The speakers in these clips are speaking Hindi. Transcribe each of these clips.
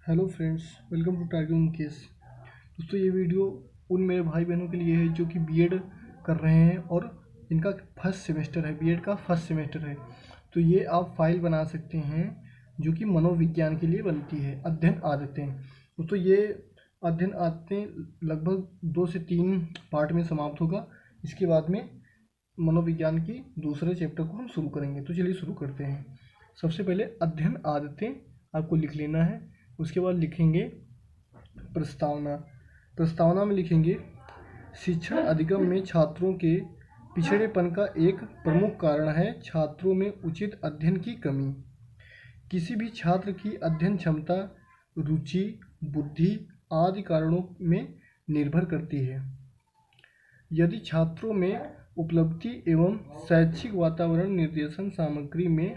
Hello friends, welcome to target Mukesh. दोस्तों, ये वीडियो उन मेरे भाई बहनों के लिए है जो कि बीएड कर रहे हैं और इनका फर्स्ट सेमेस्टर है, बीएड का फर्स्ट सेमेस्टर है। तो ये आप फाइल बना सकते हैं जो कि मनोविज्ञान के लिए बनती है, अध्ययन आदतें। दोस्तों, ये अध्ययन आदतें लगभग 2 से 3 पार्ट में समाप्त होगा। इसके बाद में मनोविज्ञान की दूसरे चैप्टर को हम शुरू करेंगे। तो चलिए शुरू करते हैं। सबसे पहले अध्ययन आदतें आपको लिख लेना है। उसके बाद लिखेंगे प्रस्तावना। प्रस्तावना में लिखेंगे शिक्षण अधिगम में छात्रों के पिछड़ेपन का एक प्रमुख कारण है छात्रों में उचित अध्ययन की कमी। किसी भी छात्र की अध्ययन क्षमता रुचि, बुद्धि आदि कारणों में निर्भर करती है। यदि छात्रों में उपलब्धि एवं शैक्षिक वातावरण निर्देशन सामग्री में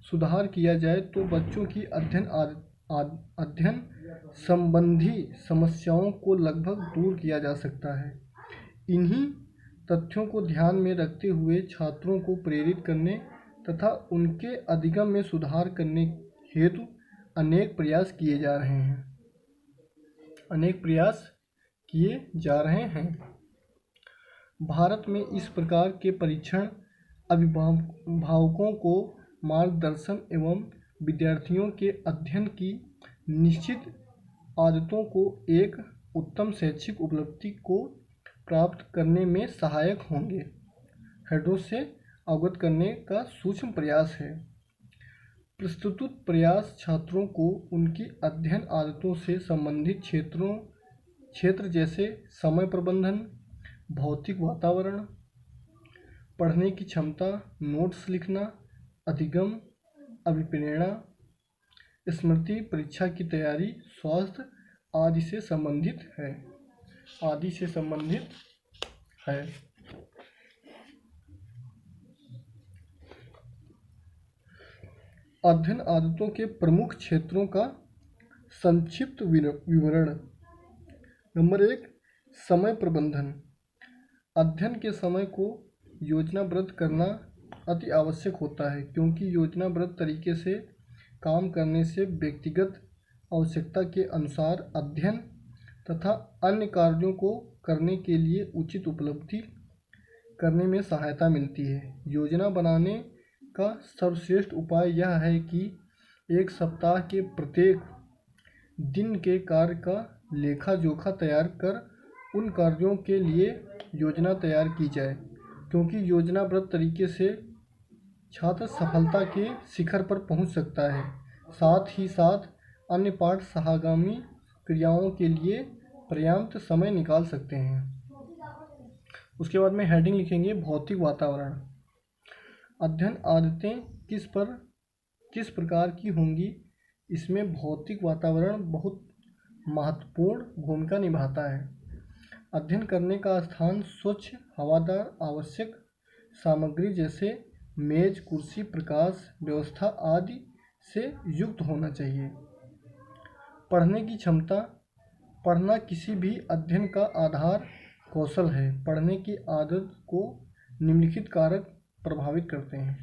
सुधार किया जाए तो बच्चों की अध्ययन संबंधी समस्याओं को लगभग दूर किया जा सकता है। इन्हीं तथ्यों को ध्यान में रखते हुए छात्रों को प्रेरित करने तथा उनके अधिगम में सुधार करने हेतु अनेक प्रयास किए जा रहे हैं। भारत में इस प्रकार के परीक्षण अभिभावकों को मार्गदर्शन एवं विद्यार्थियों के अध्ययन की निश्चित आदतों को एक उत्तम शैक्षिक उपलब्धि को प्राप्त करने में सहायक होंगे। हेडों से अवगत करने का सूक्ष्म प्रयास है। प्रस्तुत प्रयास छात्रों को उनकी अध्ययन आदतों से संबंधित क्षेत्र जैसे समय प्रबंधन, भौतिक वातावरण, पढ़ने की क्षमता, नोट्स लिखना, अधिगम, अभिप्रेरणा, स्मृति, परीक्षा की तैयारी, स्वास्थ्य आदि से संबंधित है। अध्ययन आदतों के प्रमुख क्षेत्रों का संक्षिप्त विवरण। नंबर 1, समय प्रबंधन। अध्ययन के समय को योजनाबद्ध करना अति आवश्यक होता है, क्योंकि योजनाबद्ध तरीके से काम करने से व्यक्तिगत आवश्यकता के अनुसार अध्ययन तथा अन्य कार्यों को करने के लिए उचित उपलब्धि करने में सहायता मिलती है। योजना बनाने का सर्वश्रेष्ठ उपाय यह है कि एक सप्ताह के प्रत्येक दिन के कार्य का लेखा जोखा तैयार कर उन कार्यों के लिए योजना तैयार की जाए, क्योंकि योजनाबद्ध तरीके से छात्र सफलता के शिखर पर पहुंच सकता है। साथ ही साथ अन्य पाठ सहगामी क्रियाओं के लिए पर्याप्त समय निकाल सकते हैं। उसके बाद में हेडिंग लिखेंगे भौतिक वातावरण। अध्ययन आदतें किस प्रकार की होंगी, इसमें भौतिक वातावरण बहुत महत्वपूर्ण भूमिका निभाता है। अध्ययन करने का स्थान स्वच्छ, हवादार, आवश्यक सामग्री जैसे मेज, कुर्सी, प्रकाश व्यवस्था आदि से युक्त होना चाहिए। पढ़ने की क्षमता। पढ़ना किसी भी अध्ययन का आधार कौशल है। पढ़ने की आदत को निम्नलिखित कारक प्रभावित करते हैं।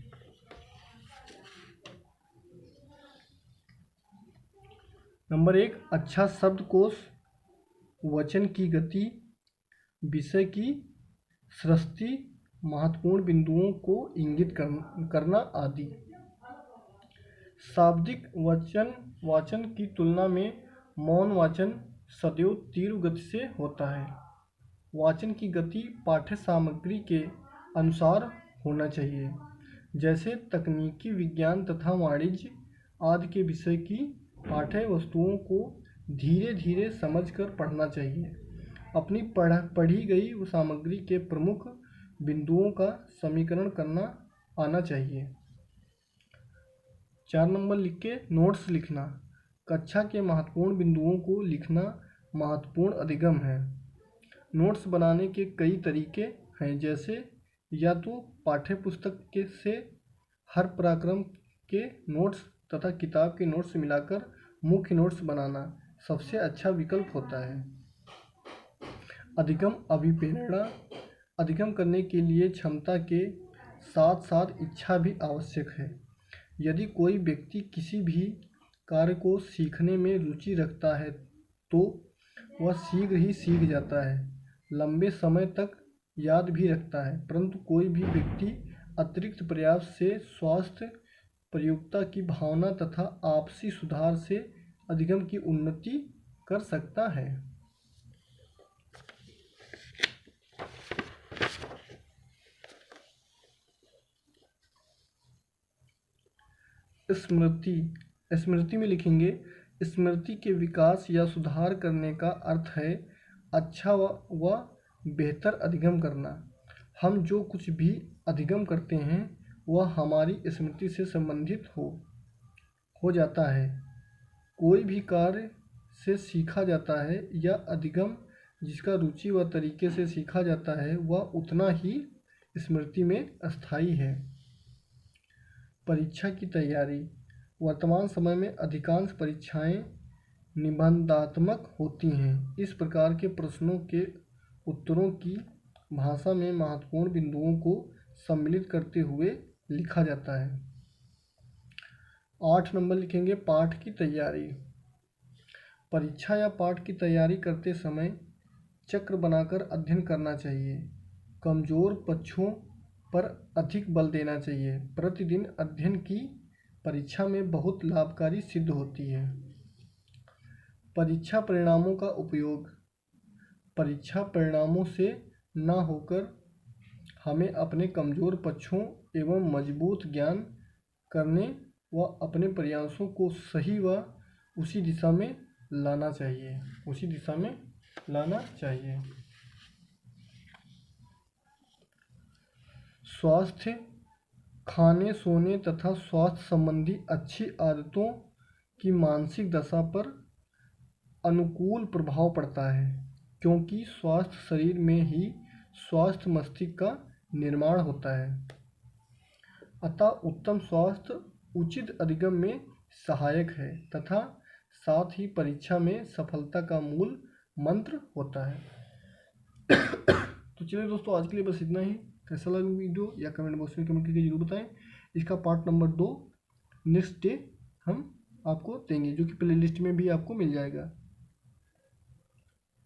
नंबर 1, अच्छा शब्दकोश, वचन की गति, विषय की सृष्टि, महत्वपूर्ण बिंदुओं को इंगित करना आदि। शाब्दिक वाचन की तुलना में मौन वाचन सदैव तीव्र गति से होता है। वाचन की गति पाठ्य सामग्री के अनुसार होना चाहिए, जैसे तकनीकी विज्ञान तथा वाणिज्य आदि के विषय की पाठ्य वस्तुओं को धीरे धीरे समझकर पढ़ना चाहिए। अपनी पढ़ी गई सामग्री के प्रमुख बिंदुओं का समीकरण करना आना चाहिए। 4 नंबर लिख के नोट्स लिखना। कक्षा के महत्वपूर्ण बिंदुओं को लिखना महत्वपूर्ण अधिगम है। नोट्स बनाने के कई तरीके हैं, जैसे या तो पाठ्य पुस्तक से हर प्रक्रम के नोट्स तथा किताब के नोट्स मिलाकर मुख्य नोट्स बनाना सबसे अच्छा विकल्प होता है। अधिगम अभिप्रेरणा। अधिगम करने के लिए क्षमता के साथ साथ इच्छा भी आवश्यक है। यदि कोई व्यक्ति किसी भी कार्य को सीखने में रुचि रखता है तो वह शीघ्र ही सीख जाता है, लंबे समय तक याद भी रखता है। परंतु कोई भी व्यक्ति अतिरिक्त प्रयास से स्वास्थ्य, प्रयोक्ता की भावना तथा आपसी सुधार से अधिगम की उन्नति कर सकता है। स्मृति, स्मृति में लिखेंगे स्मृति के विकास या सुधार करने का अर्थ है अच्छा व बेहतर अधिगम करना। हम जो कुछ भी अधिगम करते हैं वह हमारी स्मृति से संबंधित हो जाता है। कोई भी कार्य से सीखा जाता है या अधिगम जिसका रुचि व तरीके से सीखा जाता है वह उतना ही स्मृति में स्थायी है। परीक्षा की तैयारी। वर्तमान समय में अधिकांश परीक्षाएं निबंधात्मक होती हैं। इस प्रकार के प्रश्नों के उत्तरों की भाषा में महत्वपूर्ण बिंदुओं को सम्मिलित करते हुए लिखा जाता है। 8 नंबर लिखेंगे पाठ की तैयारी। परीक्षा या पाठ की तैयारी करते समय चक्र बनाकर अध्ययन करना चाहिए। कमजोर पक्षों पर अधिक बल देना चाहिए। प्रतिदिन अध्ययन की परीक्षा में बहुत लाभकारी सिद्ध होती है। परीक्षा परिणामों का उपयोग। परीक्षा परिणामों से न होकर हमें अपने कमजोर पक्षों एवं मजबूत ज्ञान करने व अपने प्रयासों को सही व उसी दिशा में लाना चाहिए। स्वास्थ्य, खाने, सोने तथा स्वास्थ्य संबंधी अच्छी आदतों की मानसिक दशा पर अनुकूल प्रभाव पड़ता है, क्योंकि स्वास्थ्य शरीर में ही स्वास्थ्य मस्तिष्क का निर्माण होता है। अतः उत्तम स्वास्थ्य उचित अधिगम में सहायक है तथा साथ ही परीक्षा में सफलता का मूल मंत्र होता है। तो चलिए दोस्तों, आज के लिए बस इतना ही। कैसा लगा वीडियो या कमेंट बॉक्स में कमेंट करके जरूर बताएं। इसका पार्ट नंबर 2 नेक्स्ट डे हम आपको देंगे, जो कि प्ले लिस्ट में भी आपको मिल जाएगा।